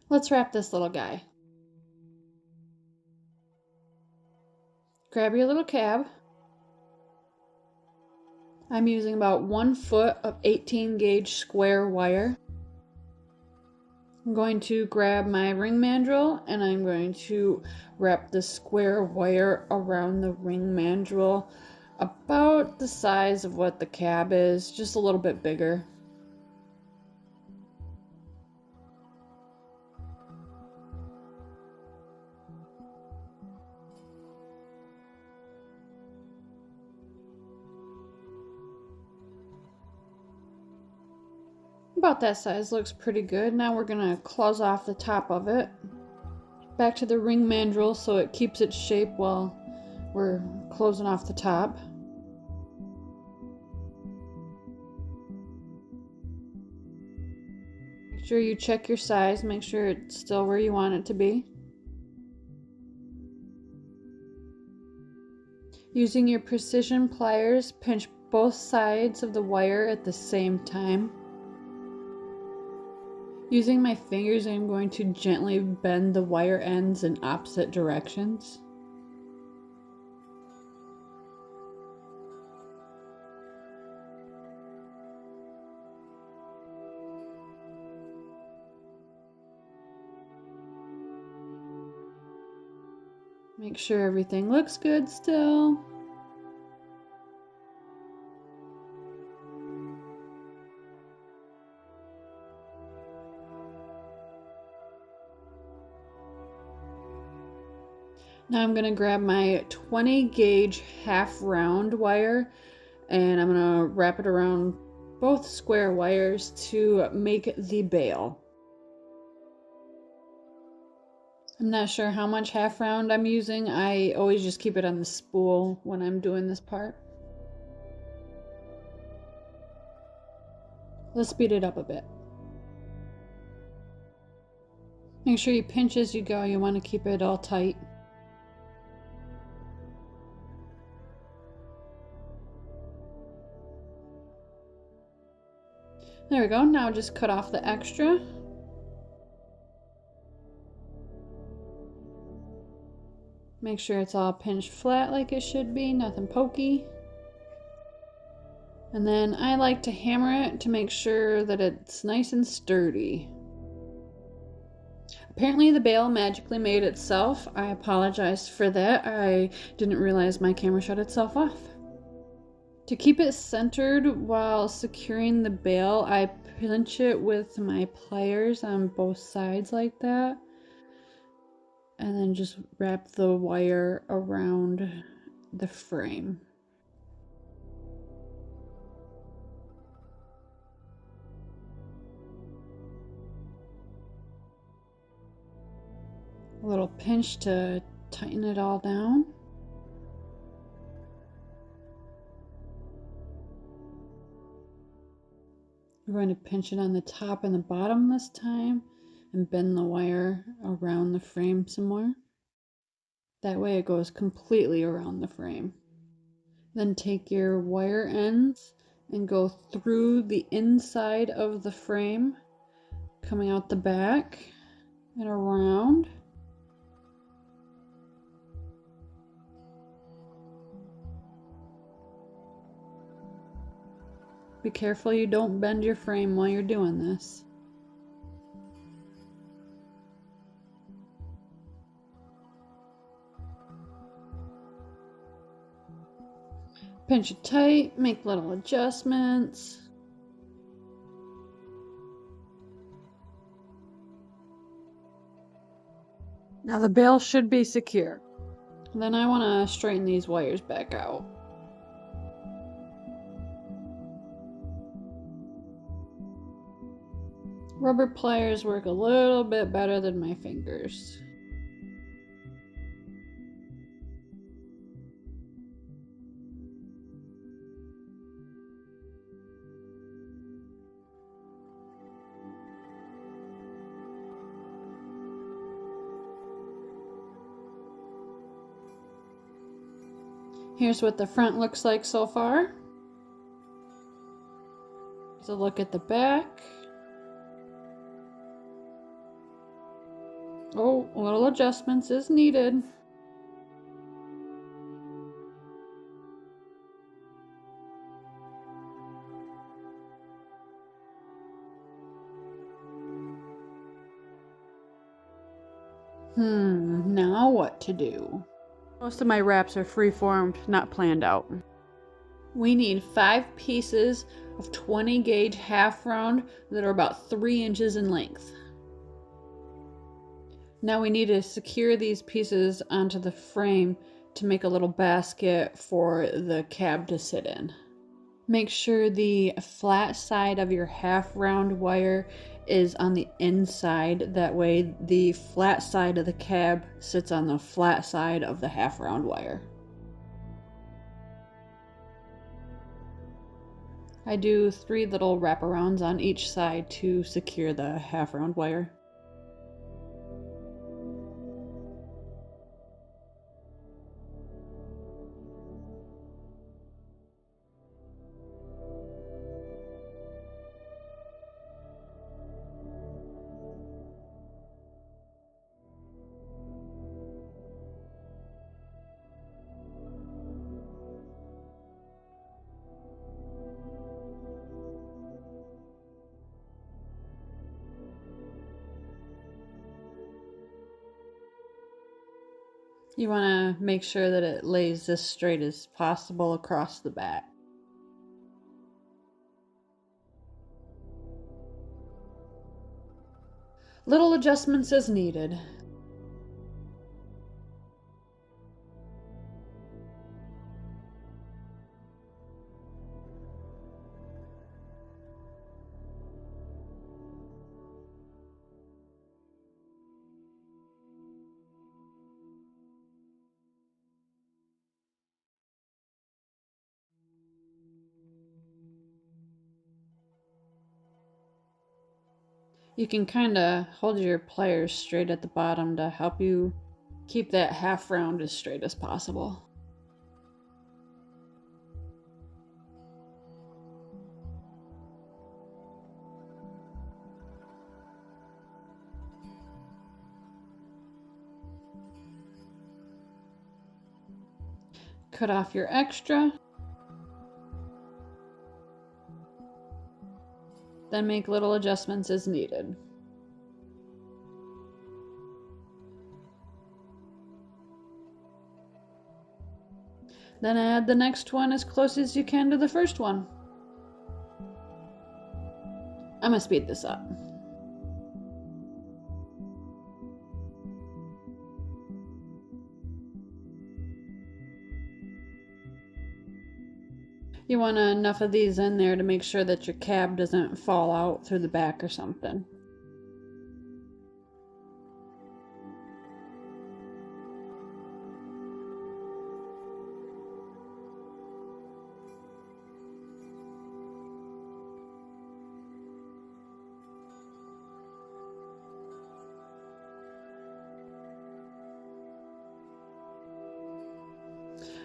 Let's wrap this little guy. Grab your little cab. I'm using about 1 foot of 18 gauge square wire. I'm going to grab my ring mandrel and I'm going to wrap the square wire around the ring mandrel about the size of what the cab is, just a little bit bigger. About that size looks pretty good. Now we're gonna close off the top of it. Back to the ring mandrel so it keeps its shape while we're closing off the top. Make sure you check your size, make sure it's still where you want it to be. Using your precision pliers, pinch both sides of the wire at the same time. Using my fingers, I'm going to gently bend the wire ends in opposite directions. Make sure everything looks good still. Now I'm going to grab my 20 gauge half round wire and I'm going to wrap it around both square wires to make the bail. I'm not sure how much half round I'm using. I always just keep it on the spool when I'm doing this part. Let's speed it up a bit. Make sure you pinch as you go. You want to keep it all tight. There we go. Now just cut off the extra. Make sure it's all pinched flat like it should be, nothing pokey. And then I like to hammer it to make sure that it's nice and sturdy. Apparently the bail magically made itself. I apologize for that. I didn't realize my camera shut itself off. To keep it centered while securing the bail, I pinch it with my pliers on both sides like that. And then just wrap the wire around the frame. A little pinch to tighten it all down. We're going to pinch it on the top and the bottom this time and bend the wire around the frame some more. That way it goes completely around the frame. Then take your wire ends and go through the inside of the frame, coming out the back and around. Be careful you don't bend your frame while you're doing this. Pinch it tight, make little adjustments. Now the bail should be secure. Then I want to straighten these wires back out. Rubber pliers work a little bit better than my fingers. Here's what the front looks like so far. Here's a look at the back. Oh, little adjustments is needed. Now what to do? Most of my wraps are free-formed, not planned out. We need 5 pieces of 20 gauge half round that are about 3 inches in length. Now we need to secure these pieces onto the frame to make a little basket for the cab to sit in. Make sure the flat side of your half round wire is on the inside. That way the flat side of the cab sits on the flat side of the half round wire. I do 3 little wraparounds on each side to secure the half round wire. You want to make sure that it lays as straight as possible across the back. Little adjustments as needed. You can kind of hold your pliers straight at the bottom to help you keep that half round as straight as possible. Cut off your extra. Then make little adjustments as needed. Then add the next one as close as you can to the first one. I'm gonna speed this up. You want enough of these in there to make sure that your cab doesn't fall out through the back or something.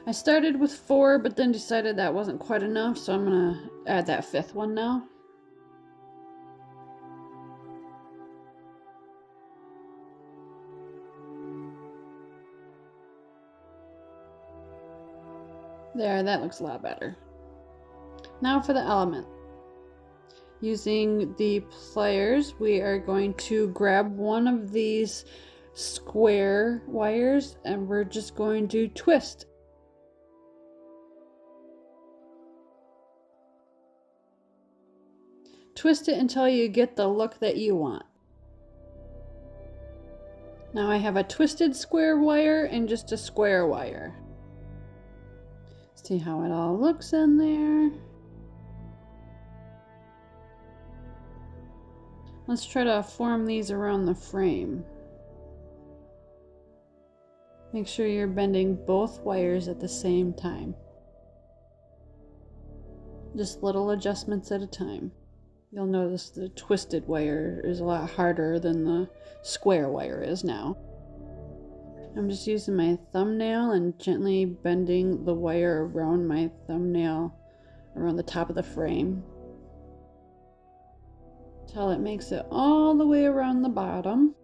I started with 4, but then decided that wasn't quite enough, so I'm gonna add that 5th one now. There, that looks a lot better. Now for the element. Using the pliers, we are going to grab one of these square wires and we're just going to twist. Twist it until you get the look that you want. Now I have a twisted square wire and just a square wire. See how it all looks in there. Let's try to form these around the frame. Make sure you're bending both wires at the same time. Just little adjustments at a time. You'll notice the twisted wire is a lot harder than the square wire is now. I'm just using my thumbnail and gently bending the wire around my thumbnail around the top of the frame until it makes it all the way around the bottom.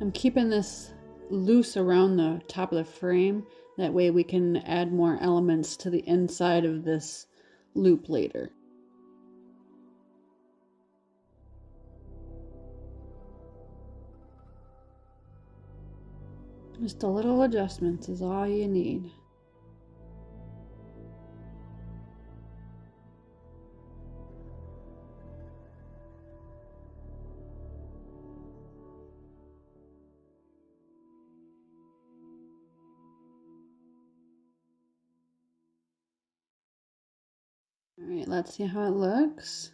I'm keeping this loose around the top of the frame. That way we can add more elements to the inside of this loop later. Just a little adjustments is all you need. All right, let's see how it looks.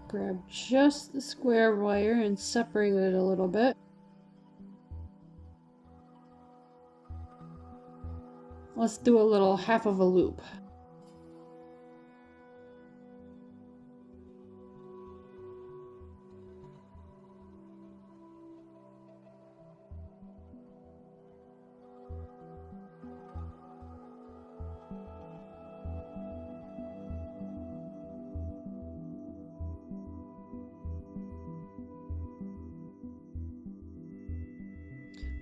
Grab just the square wire and separate it a little bit. Let's do a little half of a loop.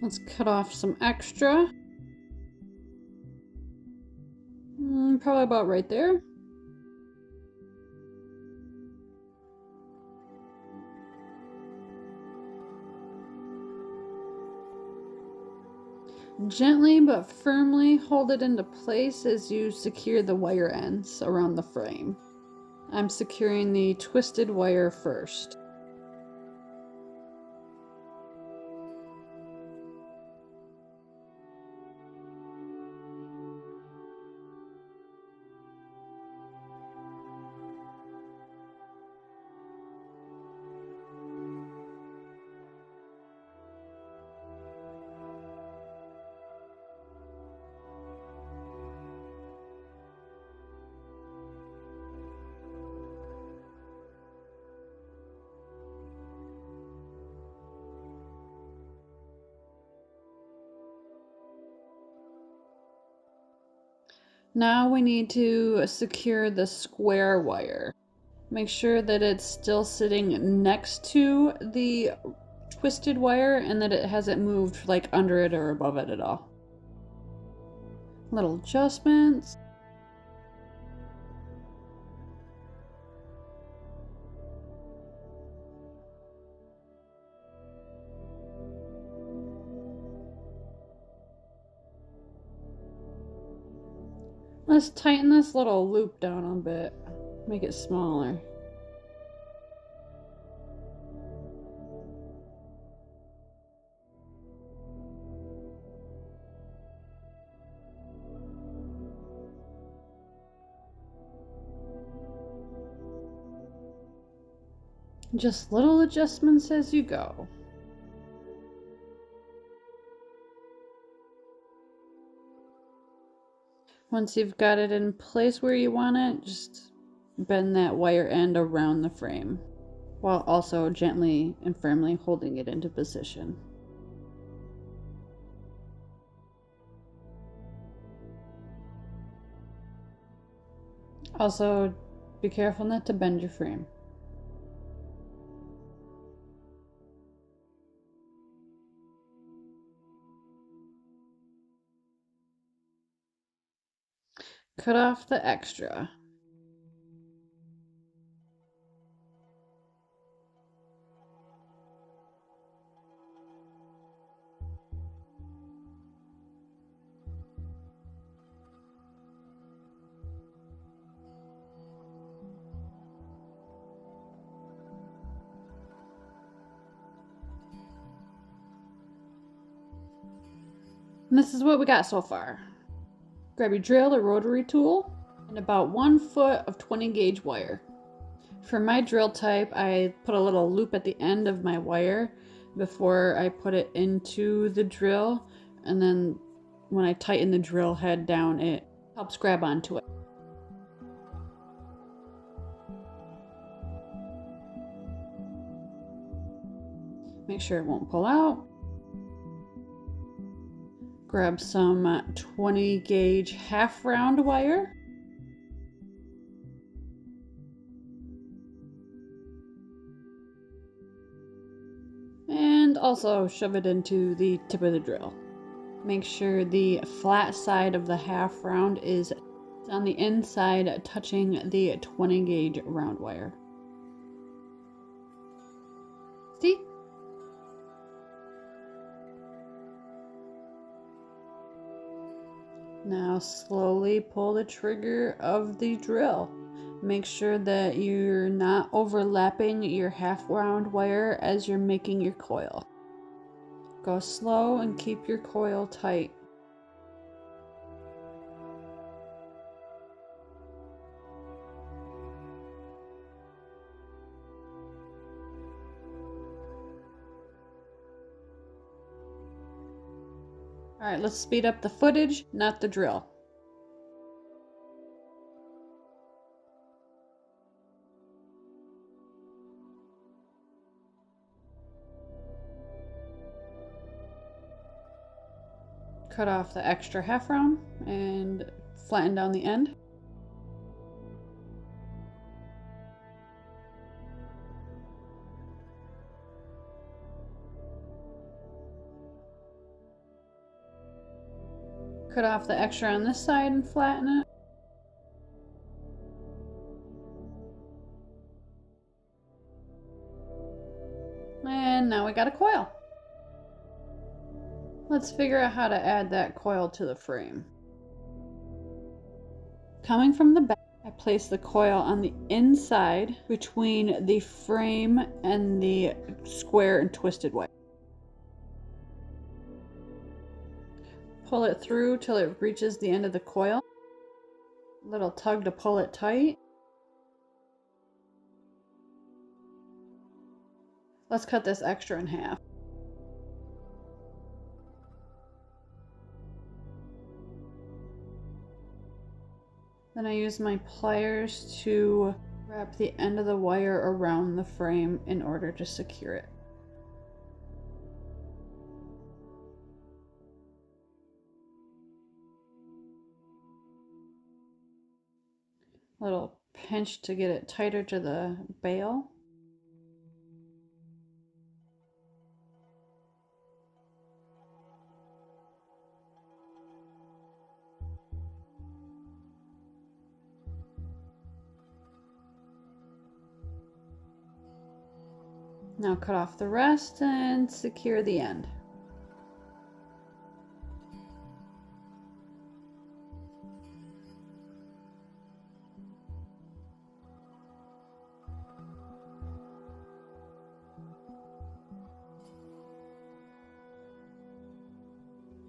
Let's cut off some extra. Probably about right there. Gently but firmly hold it into place as you secure the wire ends around the frame. I'm securing the twisted wire first. Now we need to secure the square wire. Make sure that it's still sitting next to the twisted wire and that it hasn't moved like under it or above it at all. Little adjustments. Let's tighten this little loop down a bit, make it smaller. Just little adjustments as you go. Once you've got it in place where you want it, just bend that wire end around the frame, while also gently and firmly holding it into position. Also, be careful not to bend your frame. Cut off the extra. And this is what we got so far. Grab your drill or rotary tool and about 1 foot of 20 gauge wire. For my drill type, I put a little loop at the end of my wire before I put it into the drill, and then when I tighten the drill head down, it helps grab onto it. Make sure it won't pull out. Grab some 20 gauge half round wire. And also shove it into the tip of the drill. Make sure the flat side of the half round is on the inside, touching the 20 gauge round wire. See? Now slowly pull the trigger of the drill. Make sure that you're not overlapping your half round wire as you're making your coil. Go slow and keep your coil tight. Alright, let's speed up the footage, not the drill. Cut off the extra half round and flatten down the end. Cut off the extra on this side and flatten it. And now we got a coil. Let's figure out how to add that coil to the frame. Coming from the back, I place the coil on the inside between the frame and the square and twisted wire. Pull it through till it reaches the end of the coil. Little tug to pull it tight. Let's cut this extra in half. Then I use my pliers to wrap the end of the wire around the frame in order to secure it. A little pinch to get it tighter to the bail. Now cut off the rest and secure the end.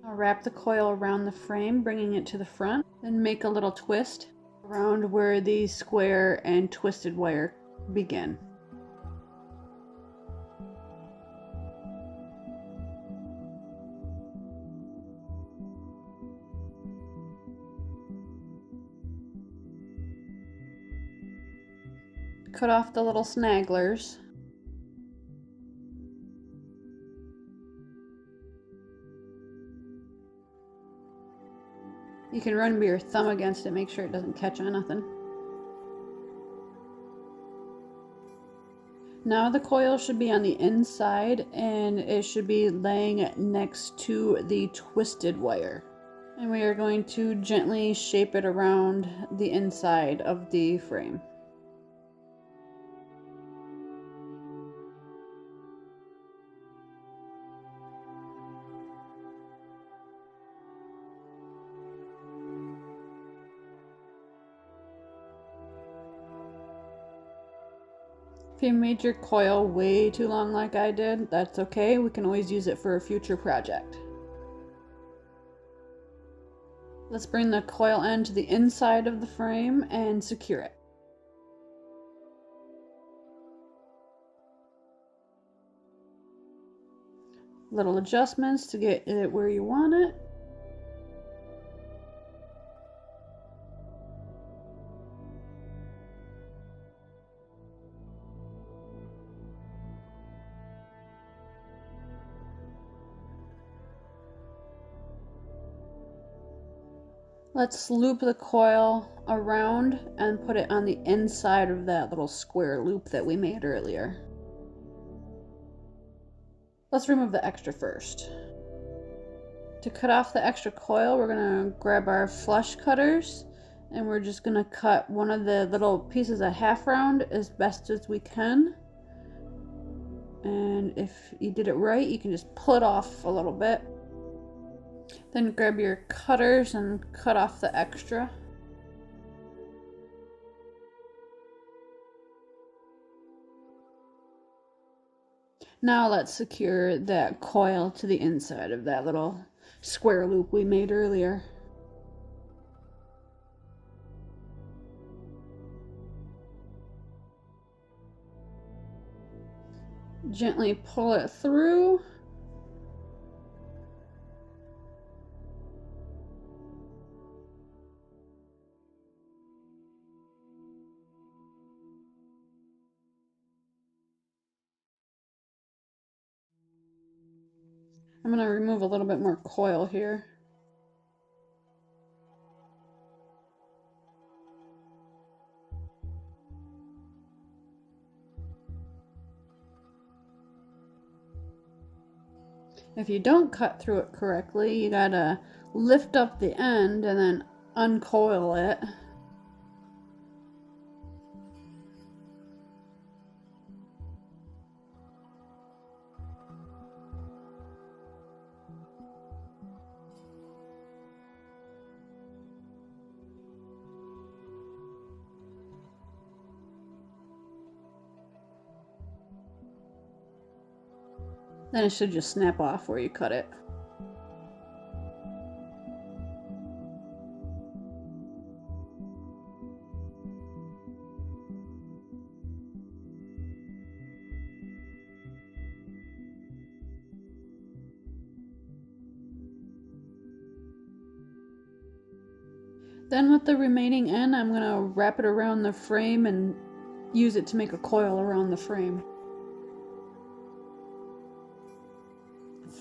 I'll wrap the coil around the frame, bringing it to the front, then make a little twist around where the square and twisted wire begin. Cut off the little snagglers. You can run your thumb against it, make sure it doesn't catch on nothing. Now the coil should be on the inside and it should be laying next to the twisted wire. And we are going to gently shape it around the inside of the frame. If you made your coil way too long like I did, that's okay. We can always use it for a future project. Let's bring the coil end to the inside of the frame and secure it. Little adjustments to get it where you want it. Let's loop the coil around and put it on the inside of that little square loop that we made earlier. Let's remove the extra first. To cut off the extra coil, we're gonna grab our flush cutters and we're just gonna cut one of the little pieces a half round as best as we can. And if you did it right, you can just pull it off a little bit. Then grab your cutters and cut off the extra. Now let's secure that coil to the inside of that little square loop we made earlier. Gently pull it through. I'm going to remove a little bit more coil here. If you don't cut through it correctly, you gotta lift up the end and then uncoil it. Then it should just snap off where you cut it. Then with the remaining end, I'm going to wrap it around the frame and use it to make a coil around the frame.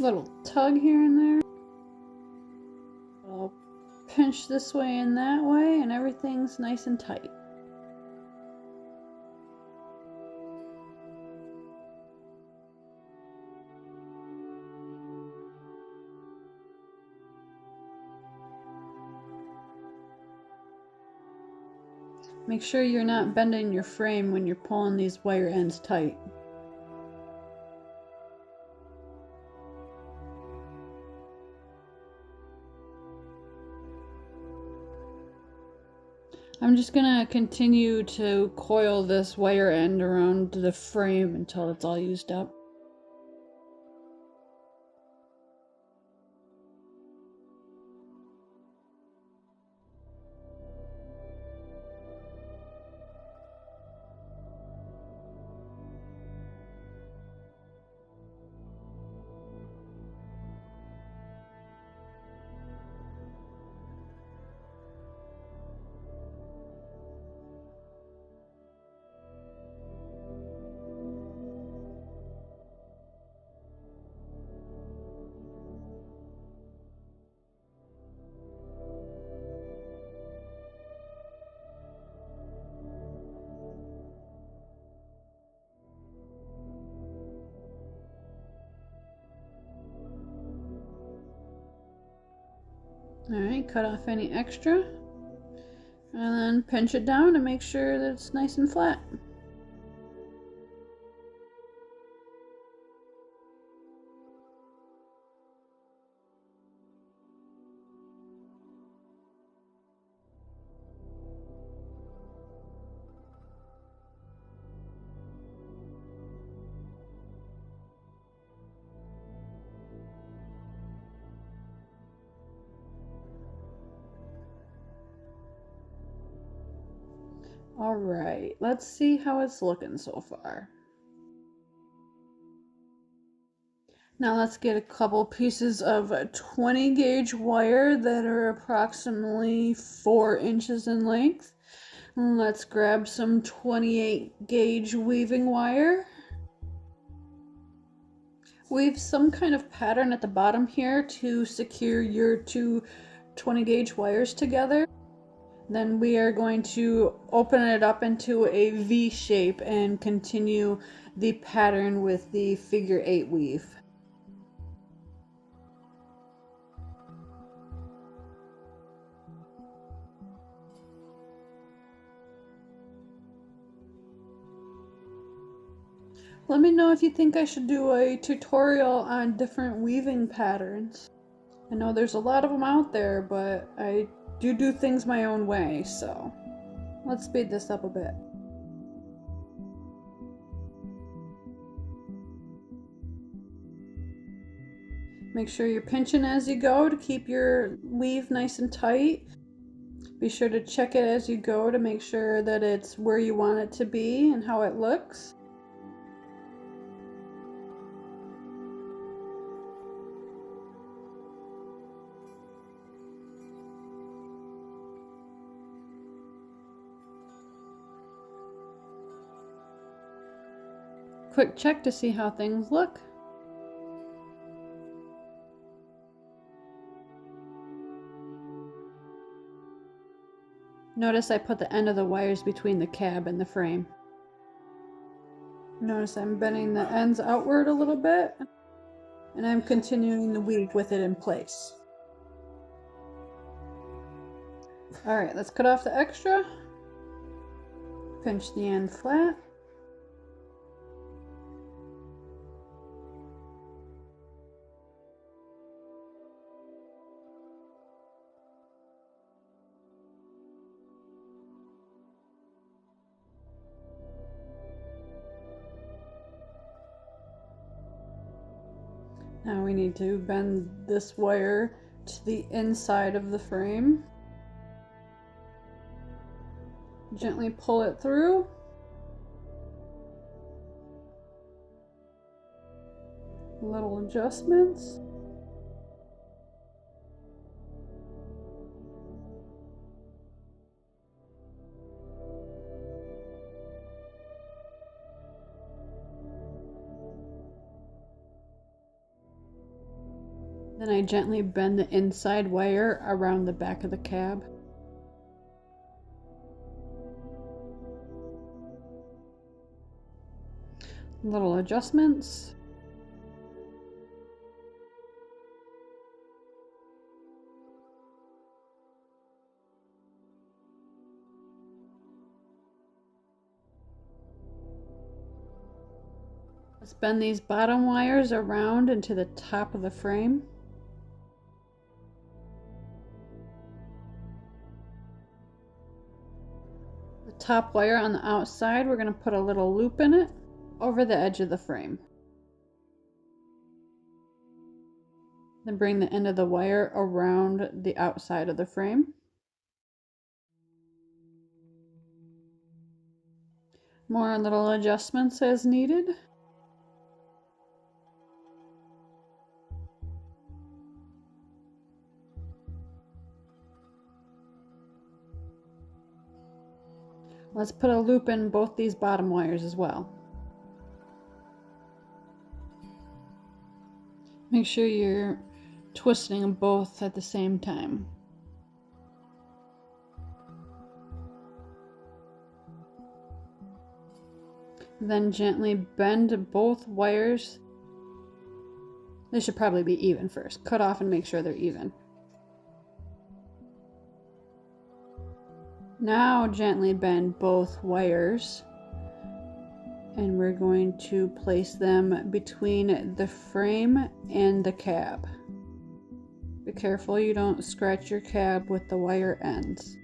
Little tug here and there. I'll pinch this way and that way, and everything's nice and tight. Make sure you're not bending your frame when you're pulling these wire ends tight. I'm just gonna continue to coil this wire end around the frame until it's all used up. Alright, cut off any extra, and then pinch it down to make sure that it's nice and flat. Alright, let's see how it's looking so far. Now let's get a couple pieces of 20 gauge wire that are approximately 4 inches in length. Let's grab some 28 gauge weaving wire. Weave some kind of pattern at the bottom here to secure your two 20 gauge wires together. Then we are going to open it up into a V shape and continue the pattern with the figure 8 weave. Let me know if you think I should do a tutorial on different weaving patterns. I know there's a lot of them out there, but I do things my own way, so let's speed this up a bit. Make sure you're pinching as you go to keep your weave nice and tight. Be sure to check it as you go to make sure that it's where you want it to be and how it looks. Quick check to see how things look. Notice I put the end of the wires between the cab and the frame. Notice I'm bending the ends outward a little bit, and I'm continuing to weave with it in place. Alright, let's cut off the extra. Pinch the end flat. Now we need to bend this wire to the inside of the frame. Gently pull it through. Little adjustments. Then I gently bend the inside wire around the back of the cab. Little adjustments. Let's bend these bottom wires around into the top of the frame. The top wire on the outside, we're going to put a little loop in it over the edge of the frame. Then bring the end of the wire around the outside of the frame. More little adjustments as needed. Let's put a loop in both these bottom wires as well. Make sure you're twisting them both at the same time. Then gently bend both wires. They should probably be even first. Cut off and make sure they're even. Now gently bend both wires, and we're going to place them between the frame and the cab. Be careful you don't scratch your cab with the wire ends.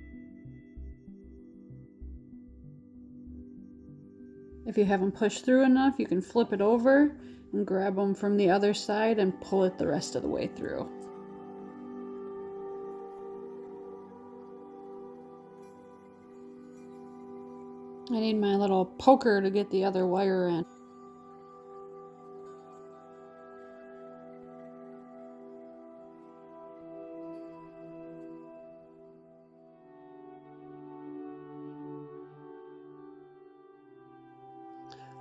If you haven't pushed through enough, you can flip it over and grab them from the other side and pull it the rest of the way through. I need my little poker to get the other wire in.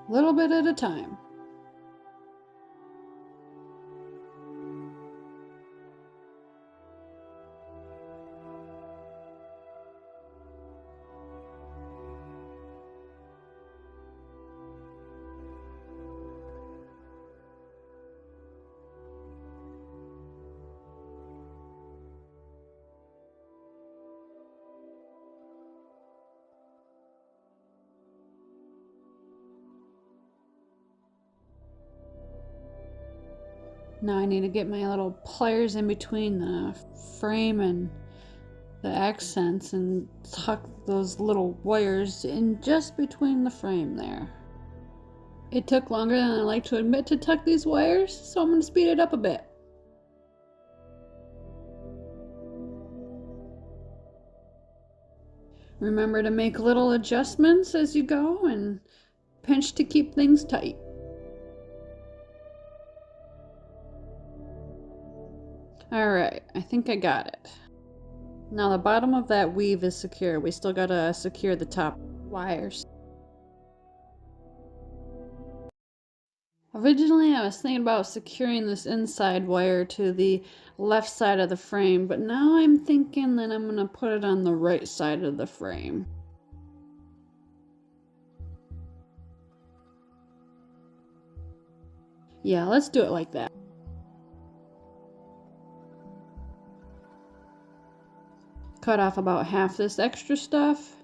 A little bit at a time. Now I need to get my little pliers in between the frame and the accents and tuck those little wires in just between the frame there. It took longer than I like to admit to tuck these wires, so I'm going to speed it up a bit. Remember to make little adjustments as you go and pinch to keep things tight. Alright, I think I got it. Now the bottom of that weave is secure. We still gotta secure the top wires. Originally I was thinking about securing this inside wire to the left side of the frame, but now I'm thinking that I'm gonna put it on the right side of the frame. Yeah, let's do it like that. Cut off about half this extra stuff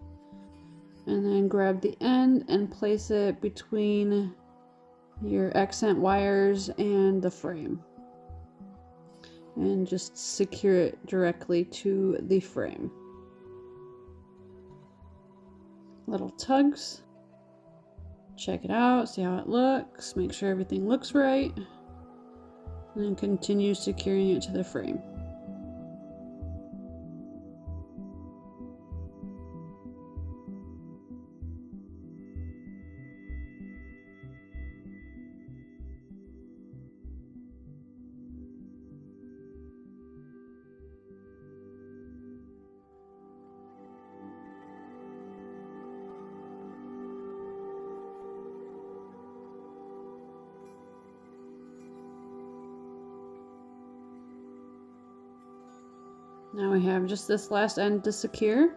and then grab the end and place it between your accent wires and the frame, and just secure it directly to the frame. Little tugs. Check it out, see how it looks, make sure everything looks right, and then continue securing it to the frame. Now we have just this last end to secure.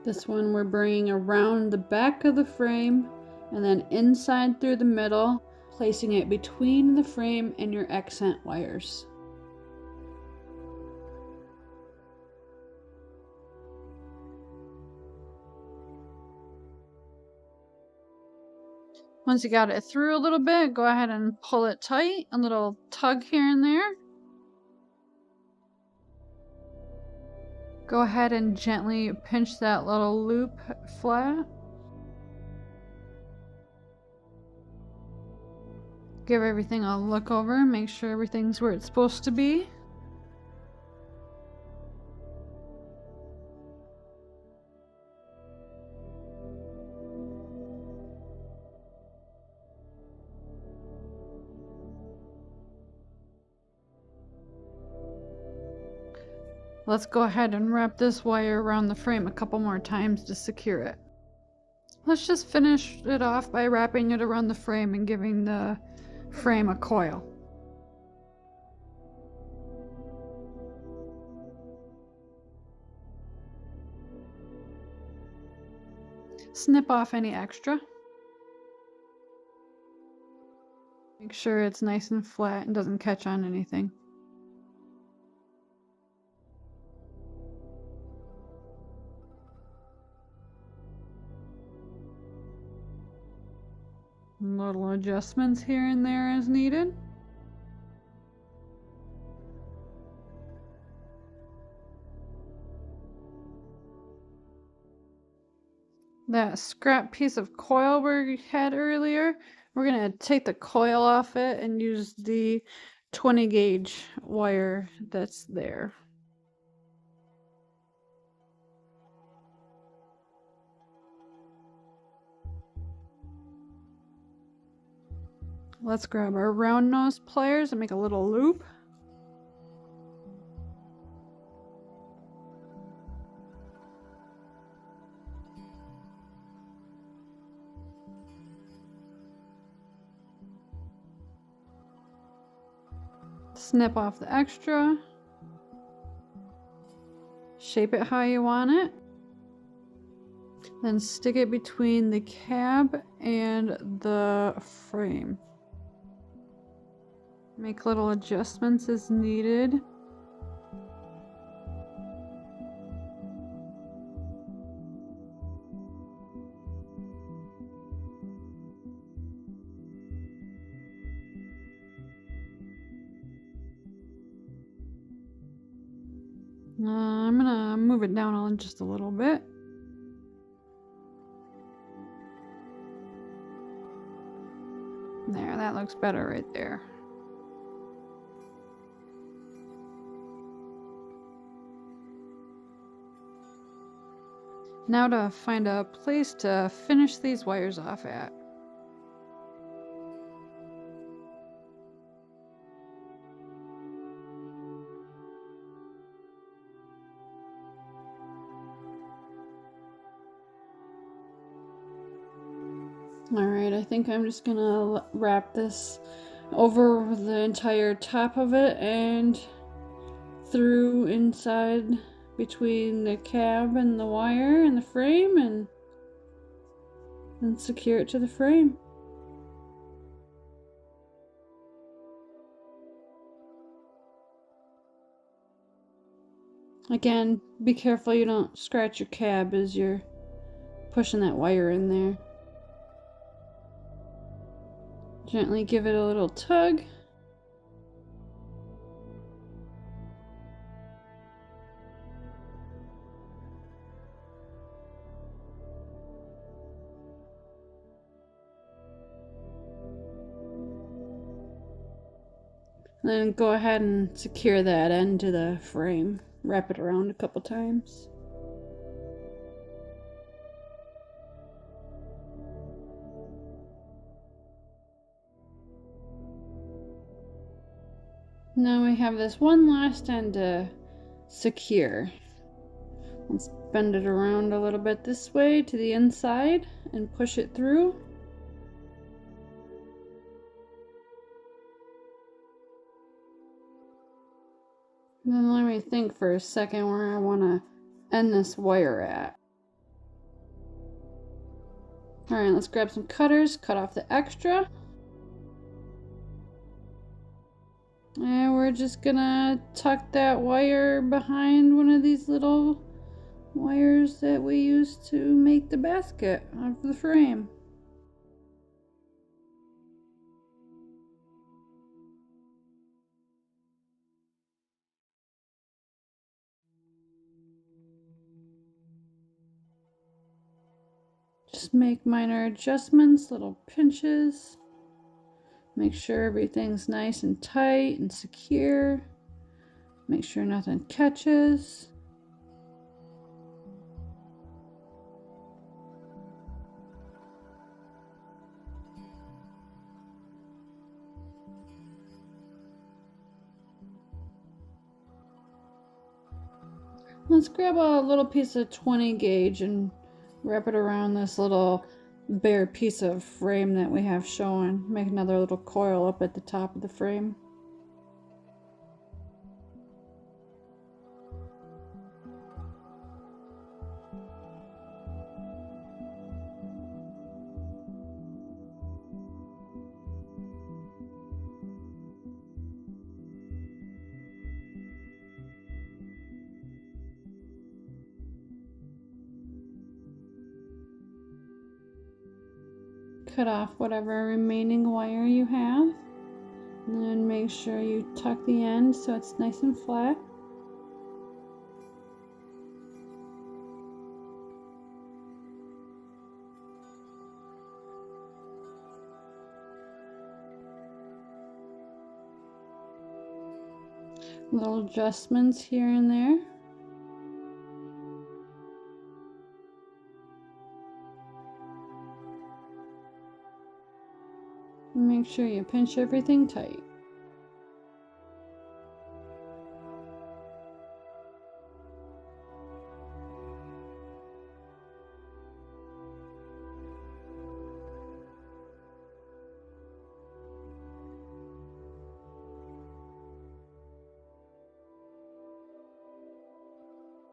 This one we're bringing around the back of the frame and then inside through the middle, placing it between the frame and your accent wires. Once you got it through a little bit, go ahead and pull it tight, a little tug here and there. Go ahead and gently pinch that little loop flat. Give everything a look over, make sure everything's where it's supposed to be. Let's go ahead and wrap this wire around the frame a couple more times to secure it. Let's just finish it off by wrapping it around the frame and giving the frame a coil. Snip off any extra. Make sure it's nice and flat and doesn't catch on anything. Little adjustments here and there as needed. That scrap piece of coil we had earlier, we're going to take the coil off it and use the 20 gauge wire that's there. Let's grab our round nose pliers and make a little loop. Snip off the extra. Shape it how you want it. Then stick it between the cab and the frame. Make little adjustments as needed. I'm gonna move it down just a little bit. There, that looks better right there. Now to find a place to finish these wires off at. Alright, I think I'm just gonna wrap this over the entire top of it and through inside between the cab and the wire and the frame, and then secure it to the frame. Again, be careful you don't scratch your cab as you're pushing that wire in there. Gently give it a little tug. Then go ahead and secure that end to the frame. Wrap it around a couple times. Now we have this one last end to secure. Let's bend it around a little bit this way to the inside and push it through. And then let me think for a second where I want to end this wire at. Alright, let's grab some cutters, cut off the extra. And we're just gonna tuck that wire behind one of these little wires that we use to make the basket of the frame. Just make minor adjustments, little pinches. Make sure everything's nice and tight and secure. Make sure nothing catches. Let's grab a little piece of 20 gauge and wrap it around this little bare piece of frame that we have showing. Make another little coil up at the top of the frame. Cut off whatever remaining wire you have, and then make sure you tuck the end so it's nice and flat. Little adjustments here and there. Make sure you pinch everything tight.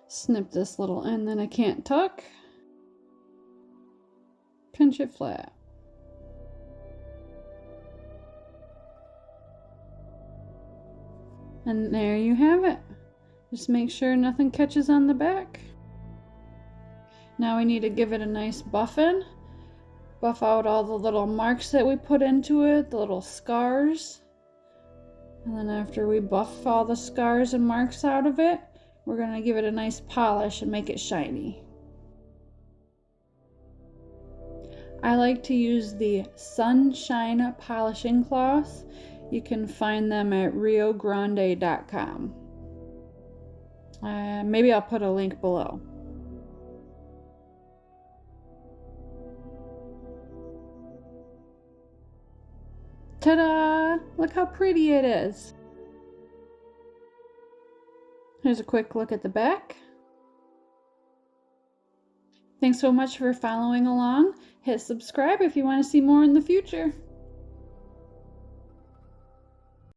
Snip this little end that I can't tuck. Pinch it flat. And there you have it. Just make sure nothing catches on the back. Now we need to give it a nice buffing. Buff out all the little marks that we put into it, the little scars. And then after we buff all the scars and marks out of it, we're going to give it a nice polish and make it shiny. I like to use the Sunshine polishing cloths. You can find them at riogrande.com. Maybe I'll put a link below. Ta-da! Look how pretty it is. Here's a quick look at the back. Thanks so much for following along. Hit subscribe if you want to see more in the future.